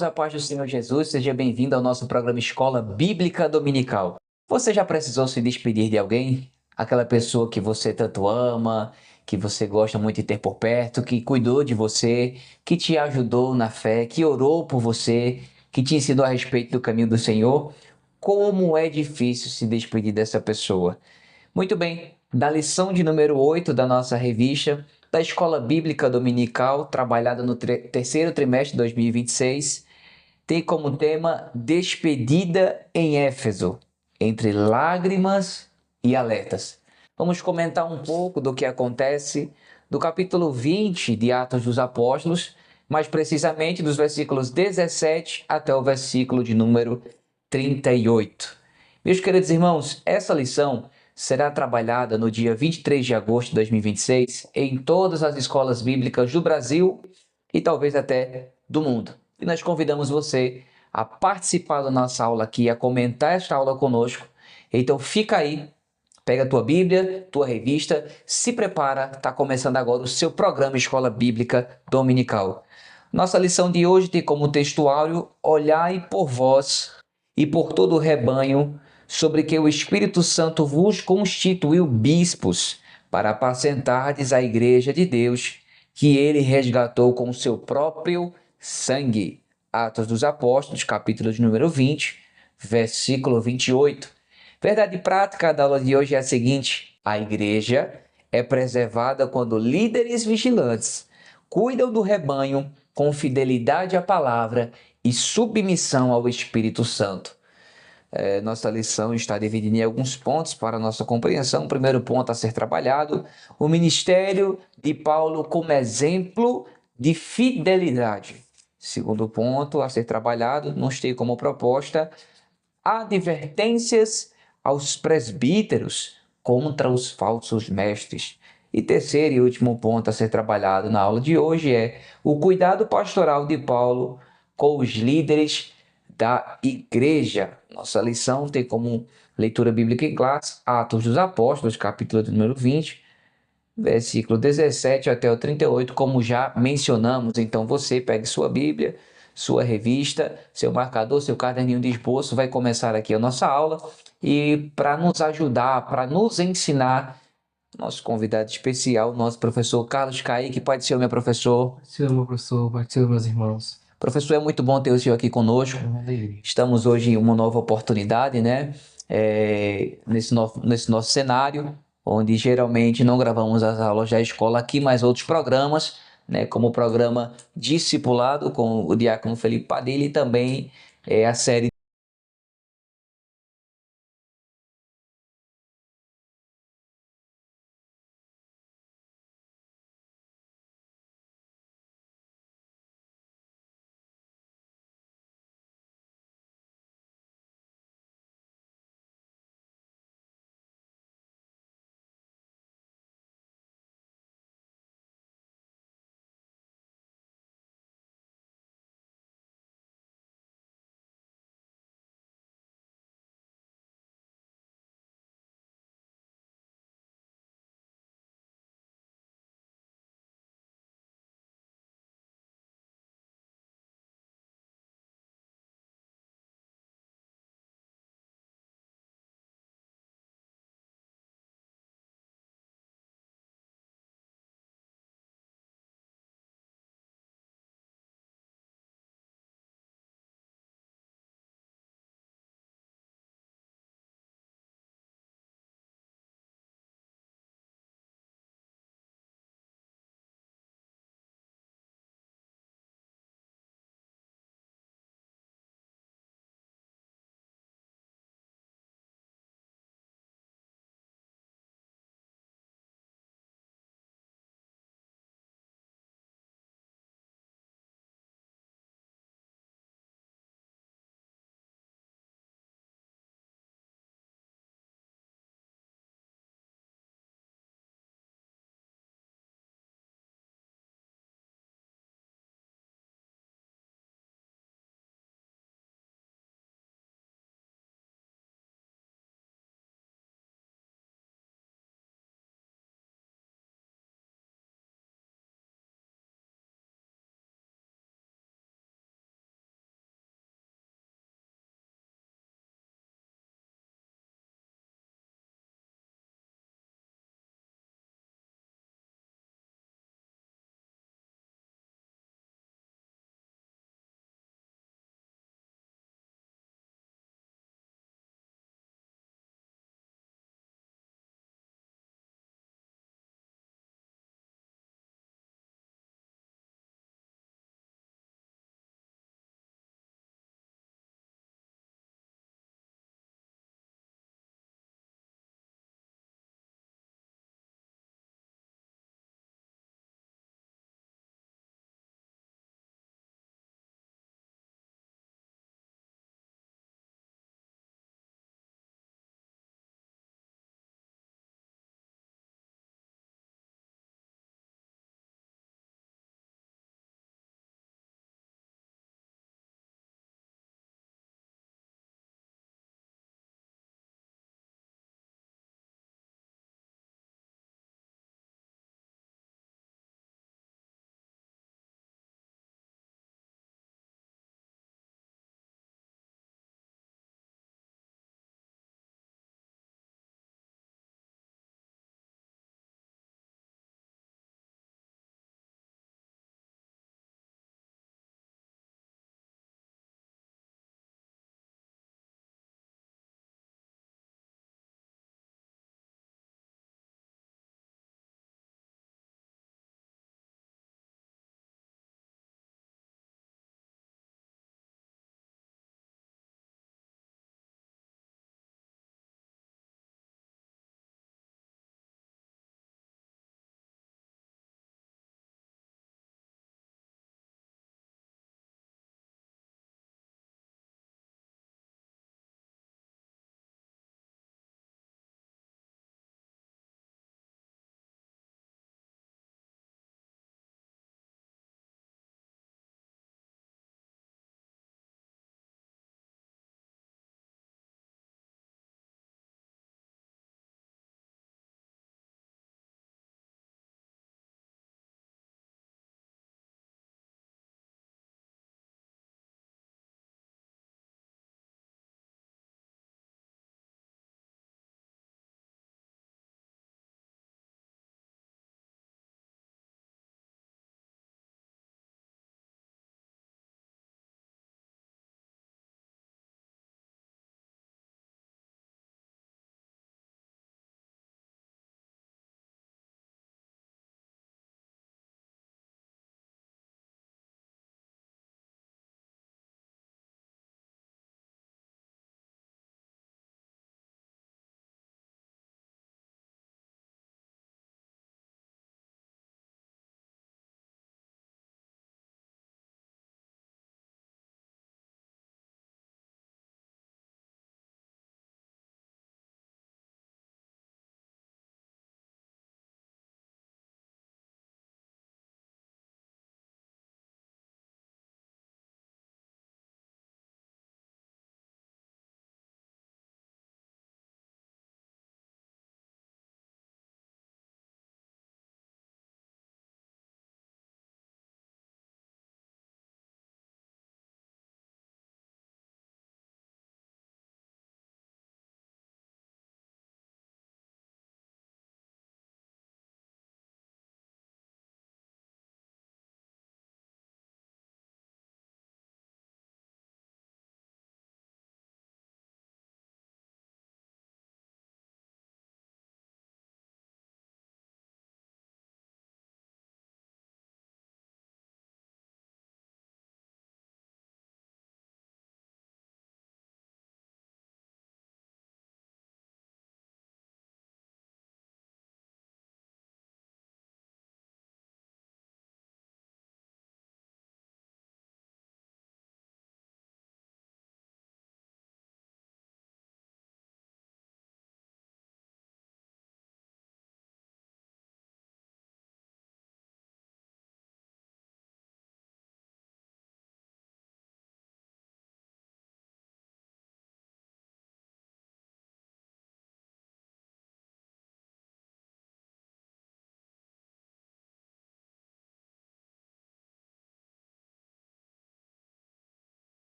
Irmãos, a paz do Senhor Jesus, seja bem-vindo ao nosso programa Escola Bíblica Dominical. Você já precisou se despedir de alguém? Aquela pessoa que você tanto ama, que você gosta muito de ter por perto, que cuidou de você, que te ajudou na fé, que orou por você, que te ensinou a respeito do caminho do Senhor? Como é difícil se despedir dessa pessoa. Muito bem, na lição de número 8 da nossa revista, da Escola Bíblica Dominical, trabalhada no terceiro trimestre de 2026, tem como tema Despedida em Éfeso, entre lágrimas e alertas. Vamos comentar um pouco do que acontece do capítulo 20 de Atos dos Apóstolos, mais precisamente dos versículos 17 até o versículo de número 38. Meus queridos irmãos, essa lição será trabalhada no dia 23 de agosto de 2026 em todas as escolas bíblicas do Brasil e talvez até do mundo. E nós convidamos você a participar da nossa aula aqui, a comentar esta aula conosco. Então fica aí, pega a tua Bíblia, tua revista, se prepara, está começando agora o seu programa Escola Bíblica Dominical. Nossa lição de hoje tem como textuário: olhai por vós e por todo o rebanho, sobre que o Espírito Santo vos constituiu bispos, para apacentardes a igreja de Deus, que ele resgatou com o seu próprio sangue. Atos dos Apóstolos, capítulo de número 20, versículo 28. Verdade prática da aula de hoje é a seguinte: a igreja é preservada quando líderes vigilantes cuidam do rebanho com fidelidade à palavra e submissão ao Espírito Santo. Nossa lição está dividida em alguns pontos para nossa compreensão. O primeiro ponto a ser trabalhado: o ministério de Paulo como exemplo de fidelidade. Segundo ponto a ser trabalhado, nos tem como proposta advertências aos presbíteros contra os falsos mestres. E terceiro e último ponto a ser trabalhado na aula de hoje é o cuidado pastoral de Paulo com os líderes da igreja. Nossa lição tem como leitura bíblica em classe Atos dos Apóstolos, capítulo de número 20, versículo 17 até o 38, como já mencionamos. Então você pegue sua Bíblia, sua revista, seu marcador, seu caderninho de esboço, vai começar aqui a nossa aula. E para nos ajudar, para nos ensinar, nosso convidado especial, nosso professor Carlos Kaique. Pode ser o meu professor. Senhor, meu professor, Pai do Senhor, meus irmãos. Professor, é muito bom ter o senhor aqui conosco. É uma alegria. Estamos hoje em uma nova oportunidade, né? Nesse nosso cenário, onde geralmente não gravamos as aulas da escola aqui, mas outros programas, né? Como o programa Discipulado com o diácono Felipe Padilha e também a série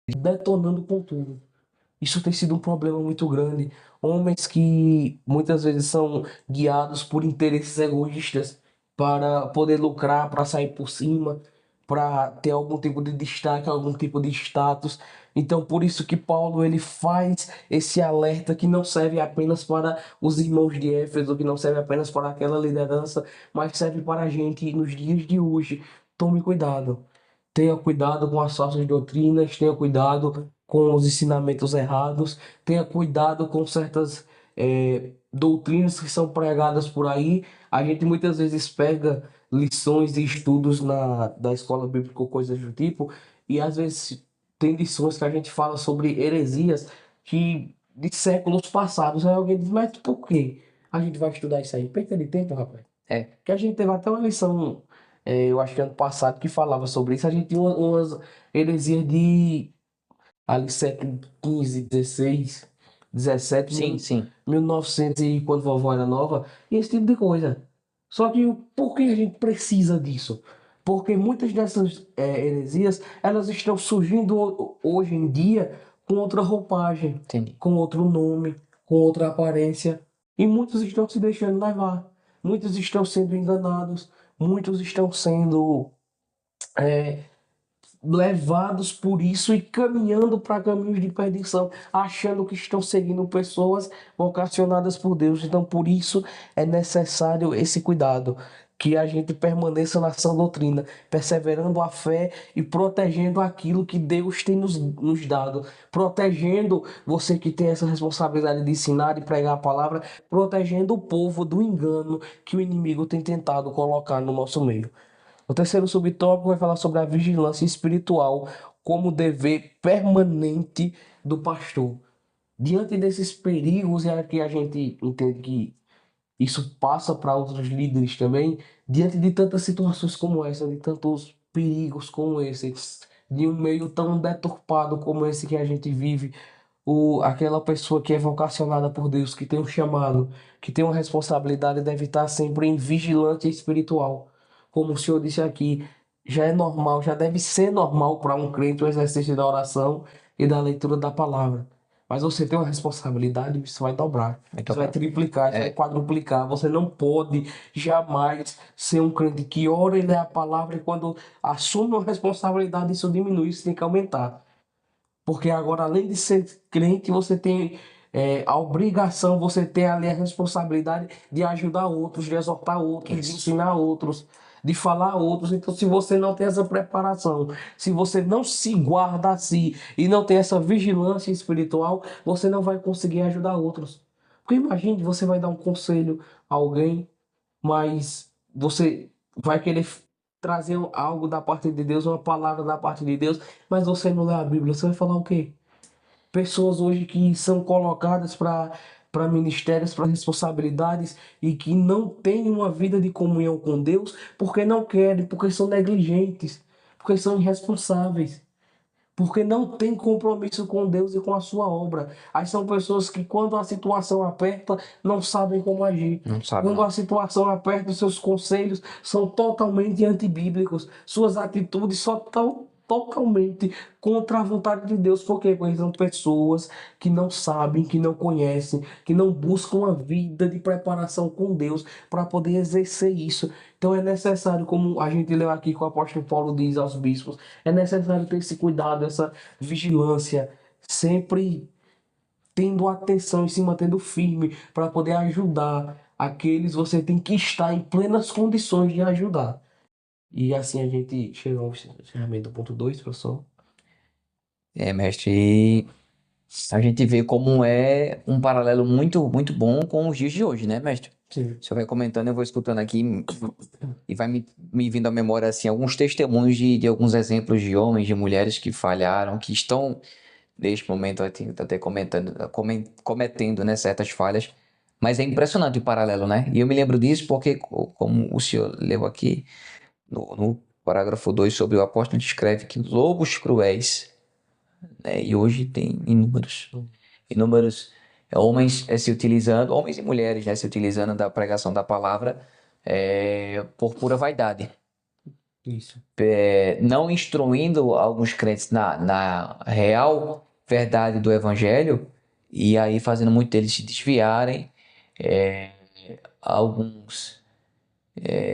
detonando com tudo. Isso tem sido um problema muito grande. Homens que muitas vezes são guiados por interesses egoístas para poder lucrar, para sair por cima, para ter algum tipo de destaque, algum tipo de status. Então, por isso que Paulo ele faz esse alerta que não serve apenas para os irmãos de Éfeso, que não serve apenas para aquela liderança, mas serve para a gente nos dias de hoje. Tome cuidado. Tenha cuidado com as falsas doutrinas, tenha cuidado com os ensinamentos errados, tenha cuidado com certas doutrinas que são pregadas por aí. A gente muitas vezes pega lições e estudos da escola bíblica ou coisas do tipo, e às vezes tem lições que a gente fala sobre heresias de séculos passados. Aí alguém diz, mas por quê? A gente vai estudar isso aí. Perca de tempo, rapaz. É, Que a gente teve até uma lição, eu acho que ano passado, que falava sobre isso. A gente tinha umas heresias de ali século XV, XVI, XVII, sim, sim. 1900 e quando vovó era nova, e esse tipo de coisa. Só que por que a gente precisa disso? Porque muitas dessas heresias, elas estão surgindo hoje em dia com outra roupagem, Entendi. com outro nome, com outra aparência, e muitos estão se deixando levar, muitos estão sendo enganados, muitos estão sendo é, levados por isso e caminhando para caminhos de perdição, achando que estão seguindo pessoas vocacionadas por Deus. Então, por isso é necessário esse cuidado, que a gente permaneça na sã doutrina, perseverando a fé e protegendo aquilo que Deus tem nos dado, protegendo você que tem essa responsabilidade de ensinar e pregar a palavra, protegendo o povo do engano que o inimigo tem tentado colocar no nosso meio. O terceiro subtópico vai falar sobre a vigilância espiritual como dever permanente do pastor. Diante desses perigos, e aqui a gente entende que isso passa para outros líderes também, diante de tantas situações como essa, de tantos perigos como esse, de um meio tão deturpado como esse que a gente vive, aquela pessoa que é vocacionada por Deus, que tem um chamado, que tem uma responsabilidade, deve estar sempre em vigilância espiritual. Como o Senhor disse aqui, já é normal, já deve ser normal para um crente o exercício da oração e da leitura da palavra. Mas você tem uma responsabilidade, isso vai dobrar, Muito isso vai bom. triplicar, isso vai É, quadruplicar. Você não pode jamais ser um crente que ora e lê a palavra e quando assume uma responsabilidade, isso diminui, isso tem que aumentar. Porque agora, além de ser crente, você tem a obrigação, você tem ali a responsabilidade de ajudar outros, de exortar outros, de isso. ensinar outros, de falar a outros. Então, se você não tem essa preparação, se você não se guarda a si e não tem essa vigilância espiritual, você não vai conseguir ajudar outros. Porque imagine, você vai dar um conselho a alguém, mas você vai querer trazer algo da parte de Deus, uma palavra da parte de Deus, mas você não lê a Bíblia, você vai falar o quê? Pessoas hoje que são colocadas para ministérios, para responsabilidades e que não têm uma vida de comunhão com Deus porque não querem, porque são negligentes, porque são irresponsáveis. Porque não tem compromisso com Deus e com a sua obra. Aí são pessoas que, quando a situação aperta, não sabem como agir. Não sabe, Quando a não. situação aperta, os seus conselhos são totalmente antibíblicos. Suas atitudes só estão totalmente contra a vontade de Deus. Por quê? Porque são pessoas que não sabem, que não conhecem, que não buscam uma vida de preparação com Deus para poder exercer isso. Então é necessário, como a gente leu aqui que o apóstolo Paulo diz aos bispos, é necessário ter esse cuidado, essa vigilância, sempre tendo atenção e se mantendo firme para poder ajudar aqueles você tem que estar em plenas condições de ajudar. E assim a gente chegou ao encerramento do ponto 2, professor. É, mestre, e a gente vê como é um paralelo muito, muito bom com os dias de hoje, né, mestre? Sim. O senhor vai comentando, eu vou escutando aqui e vai me vindo à memória, assim, alguns testemunhos de alguns exemplos de homens, de mulheres que falharam, que estão, neste momento, até cometendo, né, certas falhas. Mas é impressionante o paralelo, né? E eu me lembro disso porque, como o senhor leu aqui, no parágrafo 2 sobre o apóstolo, descreve que lobos cruéis, né? E hoje tem inúmeros homens se utilizando, homens e mulheres, né, se utilizando da pregação da palavra por pura vaidade. Isso. Não instruindo alguns crentes na real verdade do evangelho, e aí fazendo muito deles se desviarem, é, alguns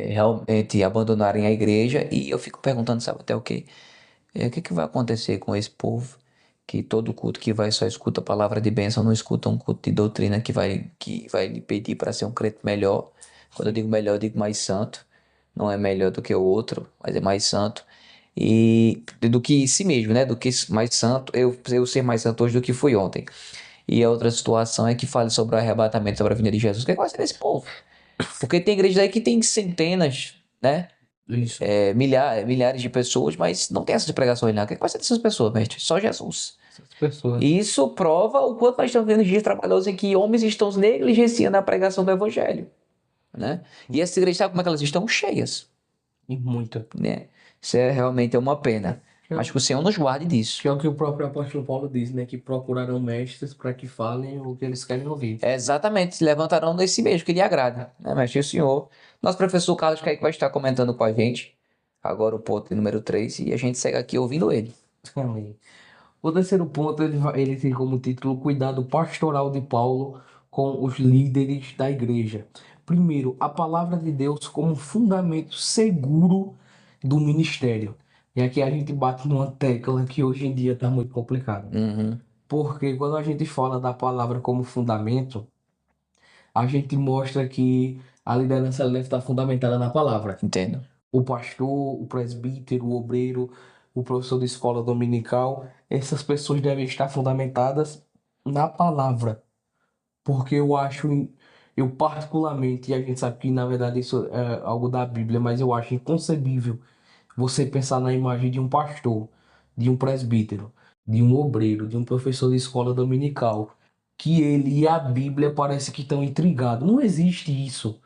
realmente abandonarem a igreja, e eu fico perguntando, sabe até o quê? O que que vai acontecer com esse povo que todo culto que vai só escuta a palavra de bênção, não escuta um culto de doutrina que vai lhe pedir para ser um crente melhor. Quando eu digo melhor, eu digo mais santo. Não é melhor do que o outro, mas é mais santo. E do que si mesmo, né? Do que mais santo, eu ser mais santo hoje do que fui ontem. E a outra situação é que fale sobre o arrebatamento, sobre a vinda de Jesus. O que vai ser desse povo? Porque tem igrejas aí que tem centenas, né? Isso. Milhares de pessoas, mas não tem essas pregações lá. O que vai ser dessas pessoas, mestre? Só Jesus. Essas pessoas. E isso prova o quanto nós estamos vendo dias trabalhosos em que homens estão negligenciando a pregação do evangelho, né? E essas igrejas, sabe como é que elas estão? Cheias, E muita. né? Isso realmente é uma pena. Mas que o Senhor nos guarde disso. Que é o que o próprio apóstolo Paulo diz, né? Que procurarão mestres para que falem o que eles querem ouvir. Exatamente, se levantarão nesse mesmo que lhe agrada, né? Mas que o Senhor, nosso professor Carlos Kaique vai estar comentando com a gente agora o ponto número 3 e a gente segue aqui ouvindo ele. Amém. O terceiro ponto, ele tem como título Cuidado Pastoral de Paulo com os líderes da igreja. Primeiro, a palavra de Deus como fundamento seguro do ministério. E aqui a gente bate numa tecla que hoje em dia está muito complicado. Uhum, Porque quando a gente fala da palavra como fundamento, a gente mostra que a liderança ela deve estar fundamentada na palavra. entendo. O pastor, o presbítero, o obreiro, o professor de escola dominical, essas pessoas devem estar fundamentadas na palavra. Porque eu particularmente, e a gente sabe que na verdade isso é algo da Bíblia, mas eu acho inconcebível você pensar na imagem de um pastor, de um presbítero, de um obreiro, de um professor de escola dominical, que ele e a Bíblia parece que estão intrigados. Não existe isso.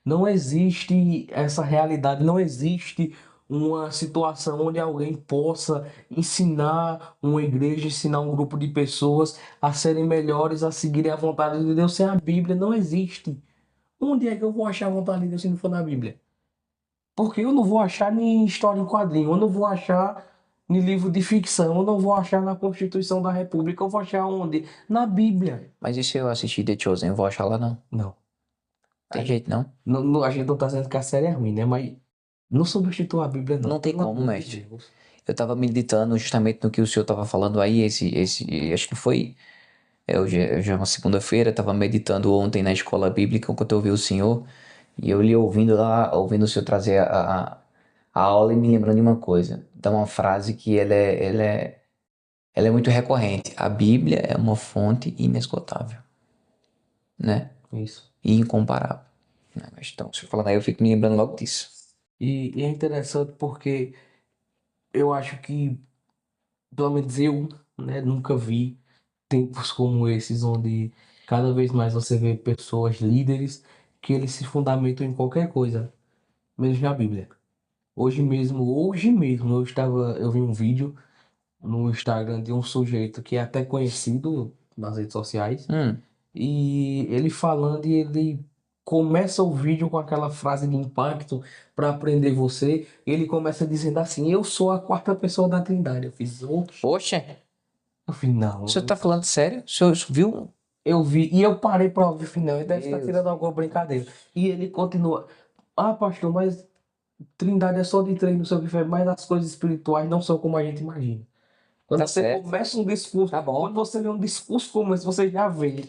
Não existe essa realidade, não existe uma situação onde alguém possa ensinar uma igreja, ensinar um grupo de pessoas a serem melhores, a seguirem a vontade de Deus sem a Bíblia. Não existe. Onde é que eu vou achar a vontade de Deus se não for na Bíblia? Porque eu não vou achar nem história em quadrinho, eu não vou achar em livro de ficção, eu não vou achar na Constituição da República, eu vou achar onde? Na Bíblia. Mas e se eu assistir The Chosen? Eu vou achar lá não. Não. Tem jeito não? A gente não tá dizendo que a série é ruim, né? Mas não substitua a Bíblia, não. Não tem Pelo como, amor de mestre. Deus. Eu tava meditando justamente no que o senhor tava falando aí, acho que foi, hoje é uma segunda-feira, eu tava meditando ontem na escola bíblica, enquanto eu ouvi o senhor, e eu lhe ouvindo lá, ouvindo o senhor trazer a aula e me lembrando de uma coisa, de uma frase que ela é muito recorrente. A Bíblia é uma fonte inesgotável, né? Isso. E incomparável. Né? Mas então, o senhor falando aí, eu fico me lembrando logo disso. E é interessante porque eu acho que, pelo menos eu, né, nunca vi tempos como esses, onde cada vez mais você vê pessoas, líderes, que eles se fundamentam em qualquer coisa, menos na Bíblia. Hoje mesmo, eu vi um vídeo no Instagram de um sujeito que é até conhecido nas redes sociais, e ele falando e ele começa o vídeo com aquela frase de impacto para aprender você. Ele começa dizendo assim: Eu sou a quarta pessoa da Trindade. Eu fiz, Oxe, eu fiz, não. o senhor tá falando sério? O senhor viu? Eu vi e eu parei para ouvir, eu fiz, não, ele deve estar Deus. tirando alguma brincadeira. E ele continua: Ah, pastor, mas Trindade é só de três, não sei o que foi, mas as coisas espirituais não são como a gente imagina. Quando Tá você certo. começa um discurso, Tá bom. quando você vê um discurso como esse, você já vê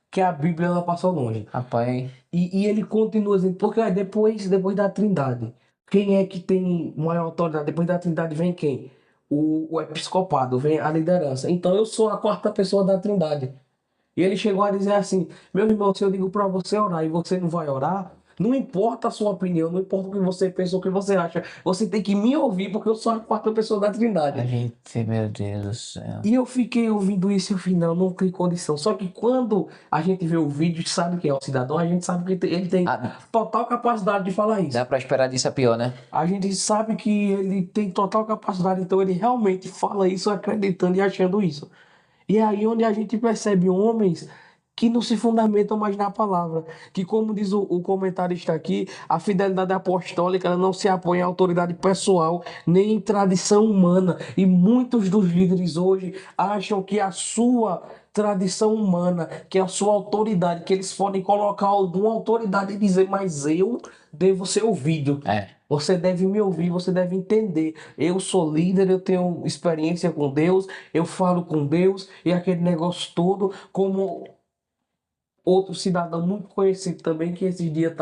que a Bíblia ela passou longe. Rapaz, E ele continua dizendo, porque depois da Trindade, quem é que tem maior autoridade? Depois da Trindade vem quem? O episcopado, vem a liderança. Então eu sou a quarta pessoa da Trindade. E ele chegou a dizer assim: Meu irmão, se eu digo para você orar e você não vai orar, não importa a sua opinião, não importa o que você pensa ou o que você acha, você tem que me ouvir, porque eu sou a quarta pessoa da Trindade. a gente, meu Deus do céu. E eu fiquei ouvindo isso e eu falei, não tem condição. Só que quando a gente vê o vídeo e sabe quem é o cidadão, a gente sabe que ele tem Ah, total capacidade de falar isso. dá pra esperar disso a pior, né? A gente sabe que ele tem total capacidade, então ele realmente fala isso acreditando e achando isso. E é aí onde a gente percebe homens que não se fundamentam mais na palavra. Que, como diz o comentarista aqui, a fidelidade apostólica ela não se apoia em autoridade pessoal, nem em tradição humana. E muitos dos líderes hoje acham que a sua tradição humana, que a sua autoridade, que eles podem colocar alguma autoridade e dizer, mas eu devo ser ouvido. Você deve me ouvir, você deve entender. Eu sou líder, eu tenho experiência com Deus, eu falo com Deus, e aquele negócio todo, como outro cidadão muito conhecido também, que esses dias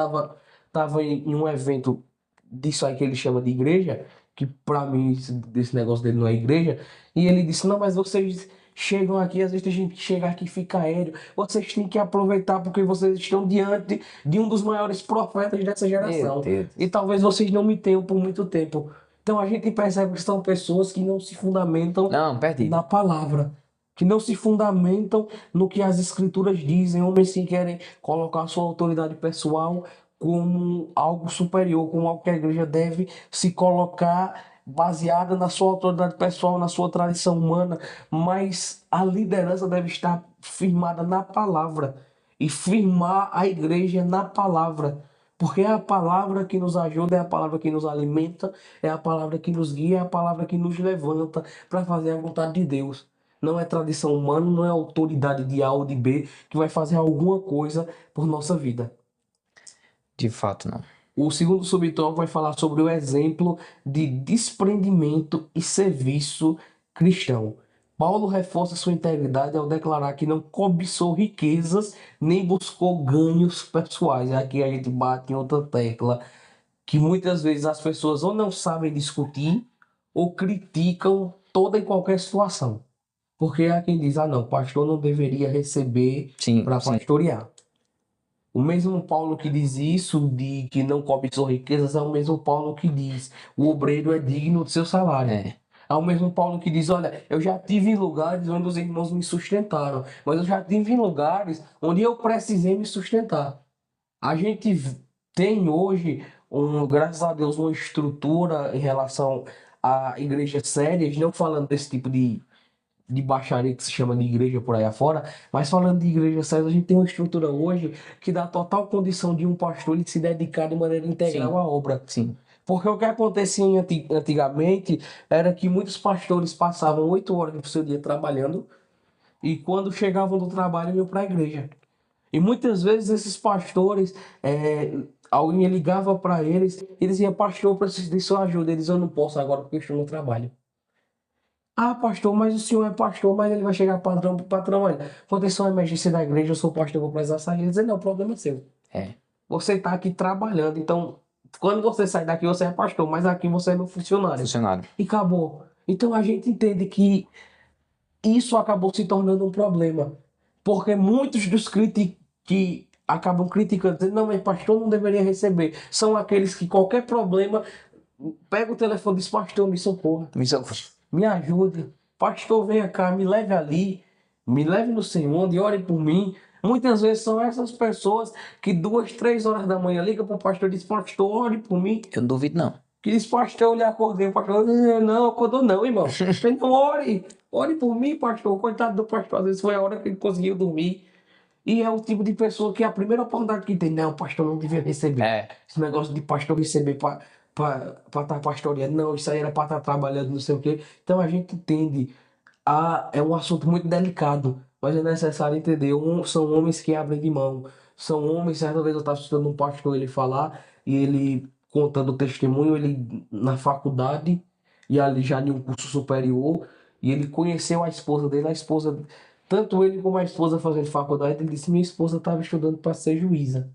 tava em um evento disso aí que ele chama de igreja, que para mim esse negócio dele não é igreja, e ele disse, não, mas vocês chegam aqui, às vezes tem gente que chega aqui e fica aéreo, vocês têm que aproveitar porque vocês estão diante de um dos maiores profetas dessa Meu geração, Deus. e talvez vocês não me tenham por muito tempo. Então a gente percebe que são pessoas que não se fundamentam Não, perdido. na palavra, que não se fundamentam no que as escrituras dizem, homens que querem colocar sua autoridade pessoal como algo superior, como algo que a igreja deve se colocar baseada na sua autoridade pessoal, na sua tradição humana, mas a liderança deve estar firmada na palavra e firmar a igreja na palavra. Porque é a palavra que nos ajuda, é a palavra que nos alimenta, é a palavra que nos guia, é a palavra que nos levanta para fazer a vontade de Deus. Não é tradição humana, não é autoridade de A ou de B que vai fazer alguma coisa por nossa vida. De fato, não. O segundo subtópico vai falar sobre o exemplo de desprendimento e serviço cristão. Paulo reforça sua integridade ao declarar que não cobiçou riquezas nem buscou ganhos pessoais. Aqui a gente bate em outra tecla que muitas vezes as pessoas ou não sabem discutir ou criticam toda e qualquer situação. Porque há quem diz, não, o pastor não deveria receber Sim, para sim. pastorear. O mesmo Paulo que diz isso, de que não cobiçou riquezas, é o mesmo Paulo que diz, o obreiro é digno do seu salário. É o mesmo Paulo que diz, olha, eu já tive em lugares onde os irmãos me sustentaram, mas eu já tive em lugares onde eu precisei me sustentar. A gente tem hoje, graças a Deus, uma estrutura em relação a igrejas sérias, não falando desse tipo de baixaria que se chama de igreja por aí afora, mas falando de igreja séria, a gente tem uma estrutura hoje que dá total condição de um pastor ele se dedicar de maneira integral Sim. à obra. Sim. Porque o que acontecia antigamente era que muitos pastores passavam 8 horas do seu dia trabalhando e quando chegavam do trabalho iam para a igreja. E muitas vezes esses pastores, alguém ligava para eles e dizia, pastor, eu preciso de sua ajuda. Eles, eu não posso agora porque eu estou no trabalho. Ah, pastor, mas o senhor é pastor, mas ele vai chegar patrão pro patrão, olha, aconteceu uma emergência da igreja, eu sou pastor, vou precisar sair. Ele diz, não, o problema é seu. Você está aqui trabalhando, então, quando você sai daqui, você é pastor, mas aqui você é meu funcionário. Funcionário. E acabou. Então a gente entende que isso acabou se tornando um problema. Porque muitos dos que acabam criticando, dizendo, não, mas pastor não deveria receber, são aqueles que qualquer problema, pega o telefone e diz, pastor, me socorra. Me ajude, pastor, venha cá, me leve ali, me leve no Senhor e ore por mim. Muitas vezes são essas pessoas que 2, 3 horas da manhã ligam para o pastor e dizem, pastor, ore por mim. Eu não duvido, não. Que diz, pastor, eu lhe acordei. O pastor, não, acordou não, irmão. Então ore por mim, pastor. Coitado do pastor, às vezes foi a hora que ele conseguiu dormir. E é o tipo de pessoa que a primeira oportunidade que tem, não, o pastor não devia receber. Esse negócio de pastor receber para estar pastoreando, não, isso aí era para estar trabalhando, não sei o quê. Então a gente entende, é um assunto muito delicado, mas é necessário entender. São homens que abrem de mão, são homens, certa vez eu estava escutando um pastor ele falar, e ele contando o testemunho, ele na faculdade, e ali já em um curso superior, e ele conheceu a esposa dele, tanto ele como a esposa fazendo faculdade, ele disse, minha esposa estava estudando para ser juíza.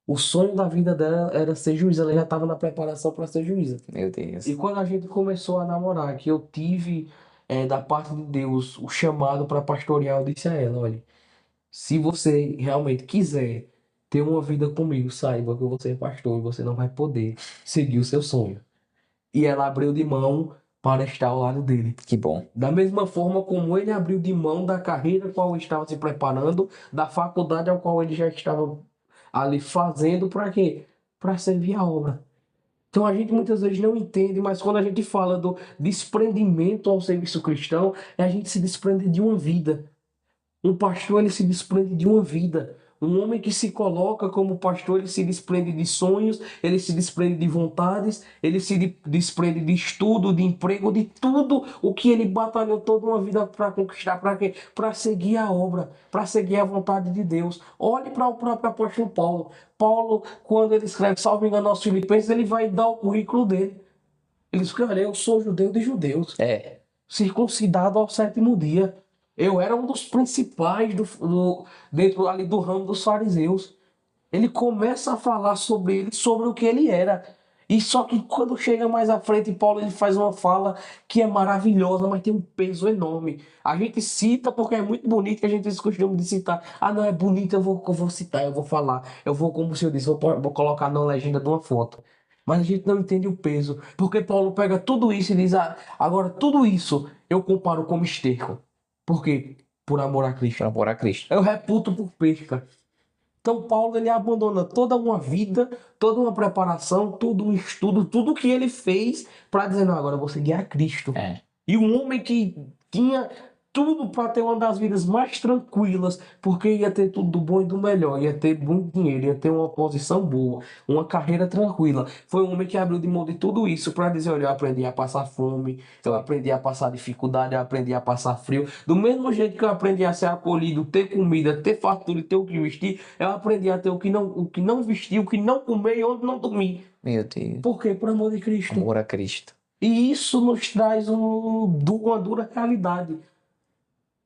O sonho da vida dela era ser juíza, ela já estava na preparação para ser juíza. Meu Deus. E quando a gente começou a namorar, que eu tive da parte de Deus o chamado para pastorear, eu disse a ela, olha, se você realmente quiser ter uma vida comigo, saiba que eu vou ser pastor e você não vai poder seguir o seu sonho. E ela abriu de mão para estar ao lado dele. Que bom. Da mesma forma como ele abriu de mão da carreira a qual estava se preparando, da faculdade ao qual ele já estava ali fazendo, para quê? Para servir a obra. Então a gente muitas vezes não entende, mas quando a gente fala do desprendimento ao serviço cristão, é a gente se desprender de uma vida. Um pastor, ele se desprende de uma vida. Um homem que se coloca como pastor, ele se desprende de sonhos, ele se desprende de vontades, ele se desprende de estudo, de emprego, de tudo o que ele batalhou toda uma vida para conquistar. Para quê? Para seguir a obra, para seguir a vontade de Deus. Olhe para o próprio apóstolo Paulo. Paulo, quando ele escreve, salvo engano, aos Filipenses, ele vai dar o currículo dele. Ele diz: olha, eu sou judeu de judeus, É, circuncidado ao sétimo dia. Eu era um dos principais dentro ali do ramo dos fariseus. Ele começa a falar sobre ele, sobre o que ele era. E só que quando chega mais à frente, Paulo ele faz uma fala que é maravilhosa, mas tem um peso enorme. A gente cita porque é muito bonito, que a gente tem esse costume de citar. Ah, não, é bonito, eu vou citar, eu vou falar. Eu vou, como o senhor disse, vou colocar na legenda de uma foto. Mas a gente não entende o peso. Porque Paulo pega tudo isso e diz: ah, agora tudo isso eu comparo como esterco. Por quê? Por amor a Cristo. por amor a Cristo. Eu reputo por perca. Então Paulo ele abandona toda uma vida, toda uma preparação, todo um estudo, tudo que ele fez para dizer: não, agora eu vou seguir a Cristo. É. E um homem que tinha tudo para ter uma das vidas mais tranquilas, porque ia ter tudo do bom e do melhor, ia ter muito dinheiro, ia ter uma posição boa, uma carreira tranquila. Foi um homem que abriu de mão de tudo isso para dizer: olha, eu aprendi a passar fome, eu aprendi a passar dificuldade, eu aprendi a passar frio. Do mesmo jeito que eu aprendi a ser acolhido, ter comida, ter fartura e ter o que vestir, eu aprendi a ter o que não vestir, o que não comer e onde não dormir. Meu Deus. Por quê? Por amor de Cristo. Amor a Cristo. E isso nos traz uma dura realidade.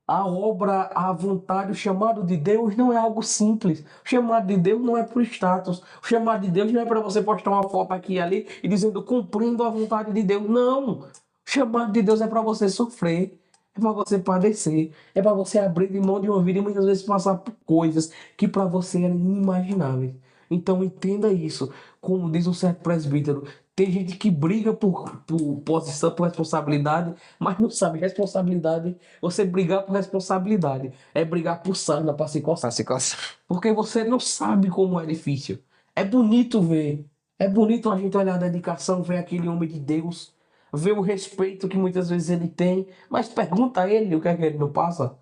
A obra, a vontade, o chamado de Deus não é algo simples. O chamado de Deus não é por status. O chamado de Deus não é para você postar uma foto aqui e ali e dizendo cumprindo a vontade de Deus. Não! O chamado de Deus é para você sofrer, é para você padecer, é para você abrir de mão de uma vida e muitas vezes passar por coisas que para você eram inimagináveis. Então entenda isso. Como diz um certo presbítero, tem gente que briga por posição, por responsabilidade, mas não sabe responsabilidade. Você brigar por responsabilidade é brigar por sarna para se coçar. Pra se coçar. Porque você não sabe como é difícil. É bonito ver. É bonito a gente olhar a dedicação, ver aquele homem de Deus, ver o respeito que muitas vezes ele tem. Mas pergunta a ele o que é que ele não passa.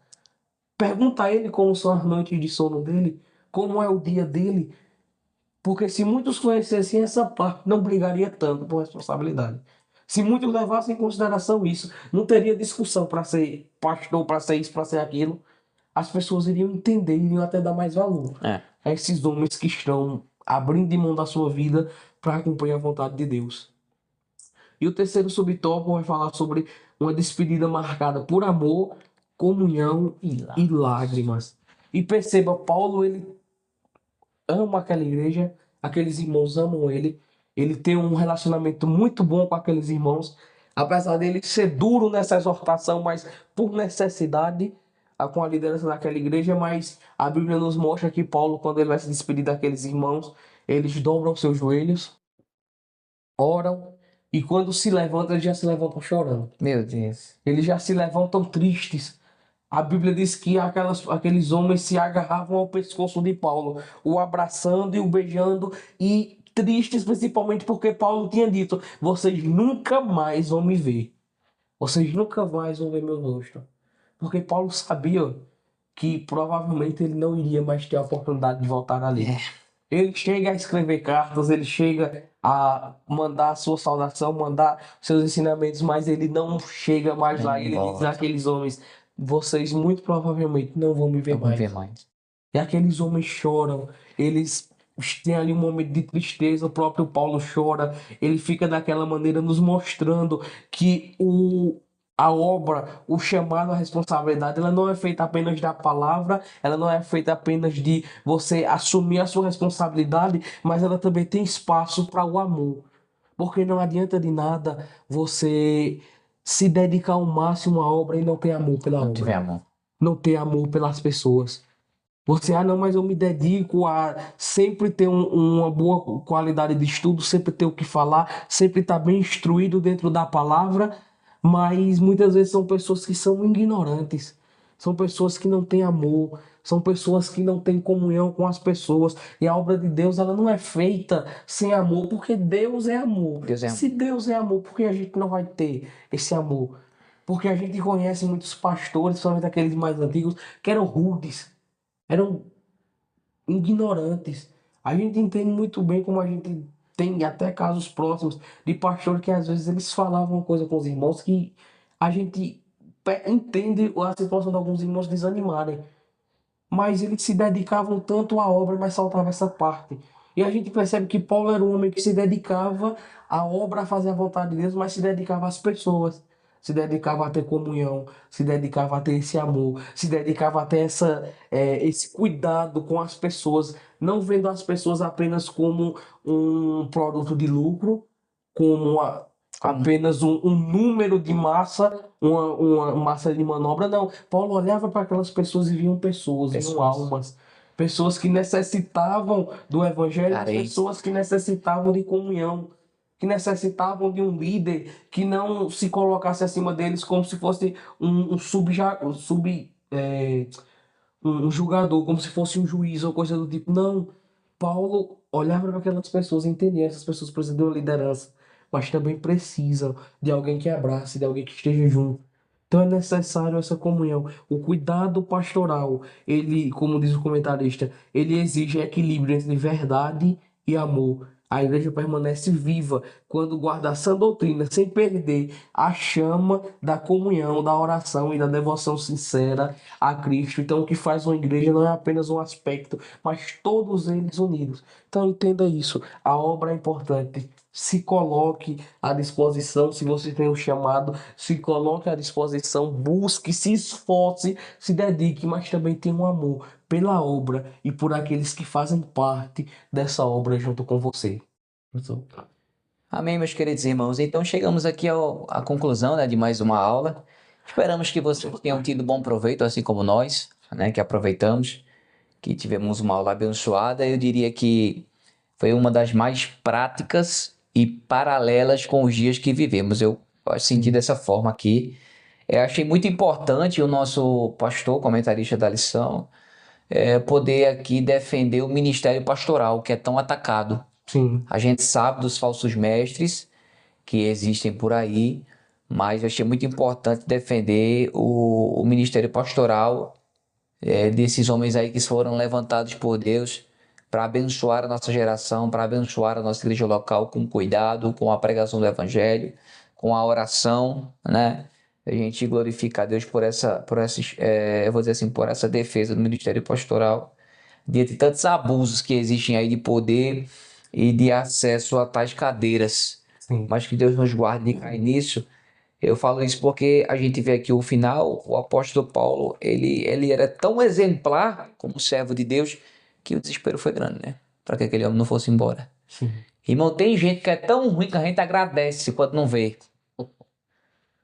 Pergunta a ele como são as noites de sono dele, como é o dia dele. Porque se muitos conhecessem essa parte, não brigaria tanto por responsabilidade. Se muitos levassem em consideração isso, não teria discussão para ser pastor, para ser isso, para ser aquilo. As pessoas iriam entender, iriam até dar mais valor É. a esses homens que estão abrindo de mão da sua vida para cumprir a vontade de Deus. E o terceiro subtópico vai falar sobre uma despedida marcada por amor, comunhão E lá. e lágrimas. E perceba, Paulo, ele ama aquela igreja, aqueles irmãos amam ele tem um relacionamento muito bom com aqueles irmãos, apesar dele ser duro nessa exortação, mas por necessidade com a liderança daquela igreja, mas a Bíblia nos mostra que Paulo, quando ele vai se despedir daqueles irmãos, eles dobram seus joelhos, oram, e quando se levantam, eles já se levantam chorando. Meu Deus. Eles já se levantam tristes. A Bíblia diz que aqueles homens se agarravam ao pescoço de Paulo, o abraçando e o beijando, e tristes principalmente porque Paulo tinha dito: vocês nunca mais vão me ver. Vocês nunca mais vão ver meu rosto. Porque Paulo sabia que provavelmente ele não iria mais ter a oportunidade de voltar ali. Ele chega a escrever cartas, ele chega a mandar a sua saudação, mandar seus ensinamentos, mas ele não chega mais lá. Ele diz àqueles homens: vocês muito provavelmente não vão me ver Vamos mais. ver mais. E aqueles homens choram, eles têm ali um momento de tristeza, o próprio Paulo chora, ele fica daquela maneira nos mostrando que a obra, o chamado, a responsabilidade, ela não é feita apenas da palavra, ela não é feita apenas de você assumir a sua responsabilidade, mas ela também tem espaço para o amor. Porque não adianta de nada você se dedicar ao máximo à obra e não ter amor pela Não obra, tiver amor. não ter amor pelas pessoas. Você, não, mas eu me dedico a sempre ter uma boa qualidade de estudo, sempre ter o que falar, sempre estar bem instruído dentro da palavra, mas muitas vezes são pessoas que são ignorantes, são pessoas que não têm amor, são pessoas que não têm comunhão com as pessoas, e a obra de Deus ela não é feita sem amor, porque Deus é amor. Deus é amor. Se Deus é amor, por que a gente não vai ter esse amor? Porque a gente conhece muitos pastores, somente aqueles mais antigos, que eram rudes, eram ignorantes. A gente entende muito bem como a gente tem até casos próximos de pastores que às vezes eles falavam coisa com os irmãos que a gente entende a situação de alguns irmãos desanimarem. Mas eles se dedicavam tanto à obra, mas faltava essa parte. E a gente percebe que Paulo era um homem que se dedicava à obra, a fazer a vontade de Deus, mas se dedicava às pessoas. Se dedicava a ter comunhão, se dedicava a ter esse amor, se dedicava a ter esse cuidado com as pessoas, não vendo as pessoas apenas como um produto de lucro, como apenas um número de massa, uma massa de manobra. Não, Paulo olhava para aquelas pessoas e viam pessoas, viam almas. Pessoas que necessitavam do evangelho, mas Carente. pessoas que necessitavam de comunhão, que necessitavam de um líder que não se colocasse acima deles como se fosse um julgador, como se fosse um juiz ou coisa do tipo. Não, Paulo olhava para aquelas pessoas e entendia, essas pessoas precisam de uma liderança, mas também precisam de alguém que abrace, de alguém que esteja junto. Então é necessário essa comunhão. O cuidado pastoral, ele, como diz o comentarista, ele exige equilíbrio entre verdade e amor. A igreja permanece viva quando guarda a sã doutrina, sem perder a chama da comunhão, da oração e da devoção sincera a Cristo. Então, o que faz uma igreja não é apenas um aspecto, mas todos eles unidos. Então, entenda isso. A obra é importante. Se coloque à disposição, se você tem um chamado, se coloque à disposição, busque, se esforce, se dedique, mas também tenha um amor pela obra e por aqueles que fazem parte dessa obra junto com você. Amém, meus queridos irmãos. Então chegamos aqui à conclusão, né, de mais uma aula. Esperamos que vocês tenham tido bom proveito, assim como nós, né, que aproveitamos, que tivemos uma aula abençoada. Eu diria que foi uma das mais práticas e paralelas com os dias que vivemos. Eu senti dessa forma aqui. Eu achei muito importante o nosso pastor, comentarista da lição, poder aqui defender o ministério pastoral, que é tão atacado. Sim, A gente sabe dos falsos mestres que existem por aí, mas eu achei muito importante defender o ministério pastoral, desses homens aí que foram levantados por Deus para abençoar a nossa geração, para abençoar a nossa igreja local com cuidado, com a pregação do evangelho, com a oração, né? A gente glorifica a Deus eu vou dizer assim, por essa defesa do ministério pastoral, diante de tantos abusos que existem aí de poder e de acesso a tais cadeiras. sim. Mas que Deus nos guarde de cair nisso. Eu falo isso porque a gente vê aqui o final, o apóstolo Paulo, ele era tão exemplar como servo de Deus que o desespero foi grande, né? Para que aquele homem não fosse embora. Sim. Irmão, tem gente que é tão ruim que a gente agradece quando não vê.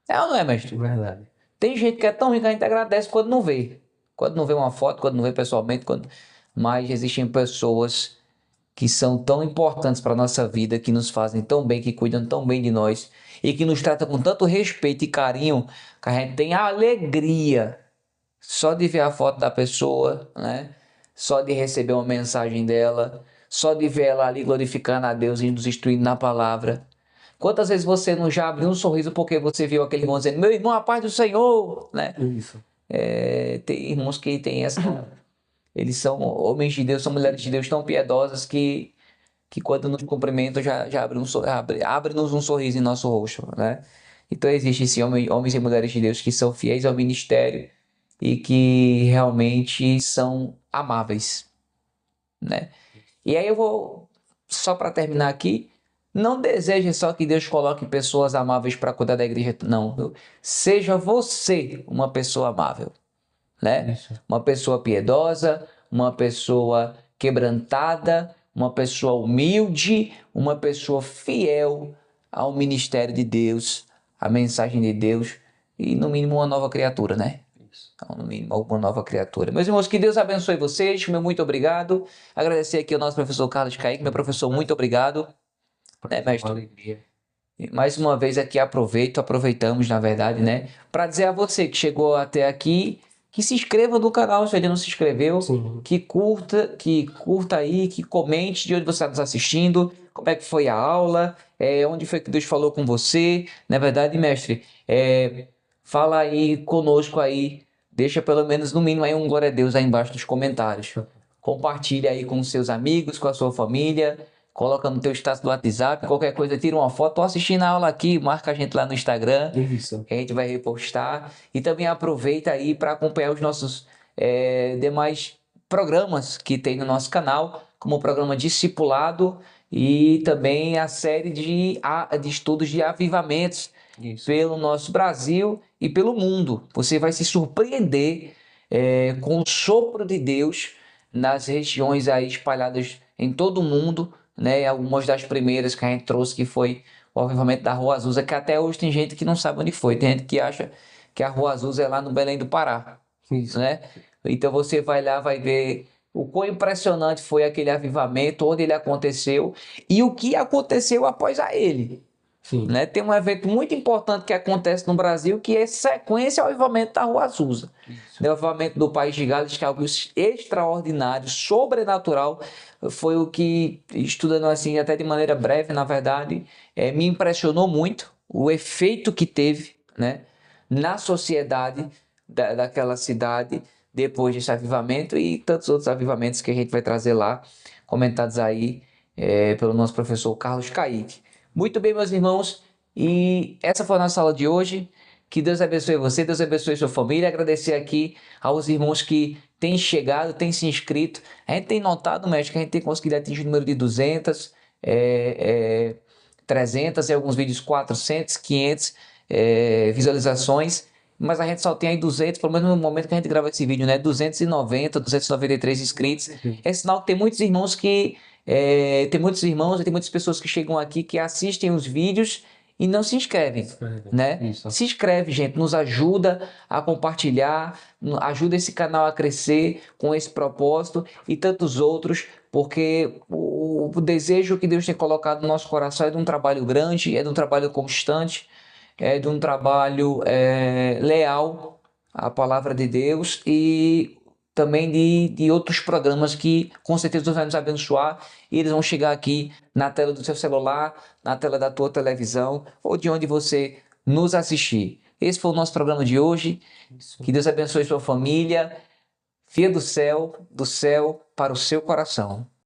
É ou não é, mestre? Verdade. Tem gente que é tão ruim que a gente agradece quando não vê. Quando não vê uma foto, quando não vê pessoalmente. Mas existem pessoas que são tão importantes para a nossa vida, que nos fazem tão bem, que cuidam tão bem de nós e que nos tratam com tanto respeito e carinho, que a gente tem a alegria só de ver a foto da pessoa, né? Só de receber uma mensagem dela, só de ver ela ali glorificando a Deus e nos instruindo na palavra. Quantas vezes você não já abriu um sorriso porque você viu aquele irmão dizendo, meu irmão, a paz do Senhor, né? Isso. Tem irmãos que têm essa... Eles são homens de Deus, são mulheres de Deus tão piedosas que quando nos cumprimentam já abre-nos um sorriso em nosso rosto, né? Então existem sim homens e mulheres de Deus que são fiéis ao ministério e que realmente são amáveis, né? E aí eu vou, só para terminar aqui, não deseje só que Deus coloque pessoas amáveis para cuidar da igreja, não. Seja você uma pessoa amável, né? Isso. Uma pessoa piedosa, uma pessoa quebrantada, uma pessoa humilde, uma pessoa fiel ao ministério de Deus, à mensagem de Deus e, no mínimo, uma nova criatura, né? Então, no mínimo, uma nova criatura. Meus irmãos, que Deus abençoe vocês. Meu muito obrigado. Agradecer aqui ao nosso professor Carlos Kaique. Meu professor, muito obrigado. Né, mestre? Uma alegria. E mais uma vez aqui aproveitamos, na verdade, né? Para dizer a você que chegou até aqui, que se inscreva no canal se ainda não se inscreveu, Sim. que curta aí, que comente de onde você está nos assistindo, como é que foi a aula, onde foi que Deus falou com você. Na verdade, mestre, fala aí conosco aí, deixa pelo menos no mínimo aí um glória a Deus aí embaixo nos comentários. Compartilha aí com seus amigos, com a sua família, coloca no teu status do WhatsApp, qualquer coisa, tira uma foto, tô assistindo a aula aqui, marca a gente lá no Instagram, Isso. que a gente vai repostar. E também aproveita aí para acompanhar os nossos demais programas que tem no nosso canal, como o programa Discipulado e também a série de estudos de avivamentos Isso. pelo nosso Brasil e pelo mundo. Você vai se surpreender com o sopro de Deus nas regiões aí espalhadas em todo o mundo, né? Algumas das primeiras que a gente trouxe que foi o avivamento da Rua Azusa, que até hoje tem gente que não sabe onde foi, tem gente que acha que a Rua Azusa é lá no Belém do Pará, Isso. né? Então você vai lá, vai ver o quão impressionante foi aquele avivamento, onde ele aconteceu e o que aconteceu após a ele. Sim. Né? Tem um evento muito importante que acontece no Brasil, que é sequência ao avivamento da Rua Azusa. Isso. O avivamento do País de Gales, que é algo extraordinário, sobrenatural, foi o que, estudando assim até de maneira breve, na verdade, me impressionou muito o efeito que teve, né, na sociedade daquela cidade depois desse avivamento e tantos outros avivamentos que a gente vai trazer lá, comentados aí pelo nosso professor Carlos Kaique. Muito bem, meus irmãos, e essa foi a nossa aula de hoje. Que Deus abençoe você, Deus abençoe sua família. Agradecer aqui aos irmãos que têm chegado, têm se inscrito. A gente tem notado, mestre, que a gente tem conseguido atingir o número de 200, 300, em alguns vídeos 400, 500 visualizações. Mas a gente só tem aí 200, pelo menos no momento que a gente grava esse vídeo, né? 290, 293 inscritos. É sinal que tem muitos irmãos que tem muitos irmãos e tem muitas pessoas que chegam aqui que assistem os vídeos e não se inscrevem, né? Isso. Se inscreve, gente, nos ajuda a compartilhar, ajuda esse canal a crescer com esse propósito e tantos outros, porque o desejo que Deus tem colocado no nosso coração é de um trabalho grande, é de um trabalho constante, é de um trabalho leal à palavra de Deus e também de outros programas que com certeza Deus vai nos abençoar e eles vão chegar aqui na tela do seu celular, na tela da tua televisão ou de onde você nos assistir. Esse foi o nosso programa de hoje. Isso. Que Deus abençoe sua família. Filha do céu para o seu coração.